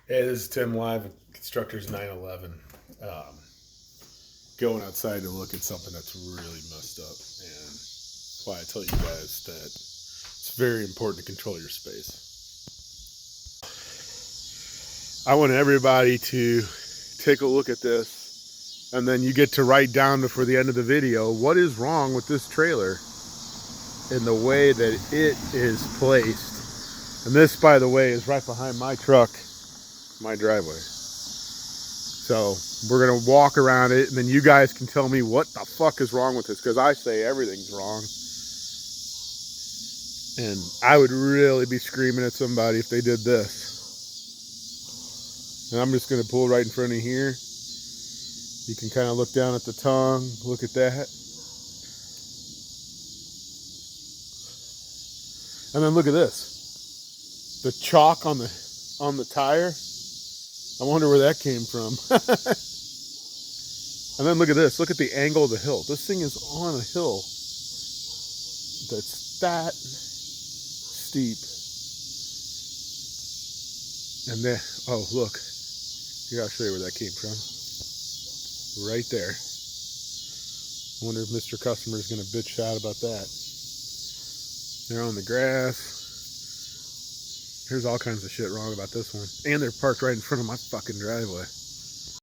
Hey, this is Tim Live, Constructors 911. Um, Going outside to look at something that's really messed up. And that's why I tell you guys that it's very important to control your space. I want everybody to take a look at this, and then you get to write down before the end of the video what is wrong with this trailer in the way that it is placed. And this, by the way, is right behind my truck, my driveway. So we're gonna walk around it, and then you guys can tell me what the fuck is wrong with this, because I say everything's wrong. And I would really be screaming at somebody if they did this. And I'm just gonna pull right in front of here. You can kind of look down at the tongue, look at that. And then look at this. The chalk on the tire. I wonder where that came from. And then look at this. Look at the angle of the hill. This thing is on a hill that's that steep. And then, oh, look. Here, I'll show you where that came from. Right there. I wonder if Mr. Customer is going to bitch out about that. They're on the grass. There's all kinds of shit wrong about this one. And they're parked right in front of my fucking driveway.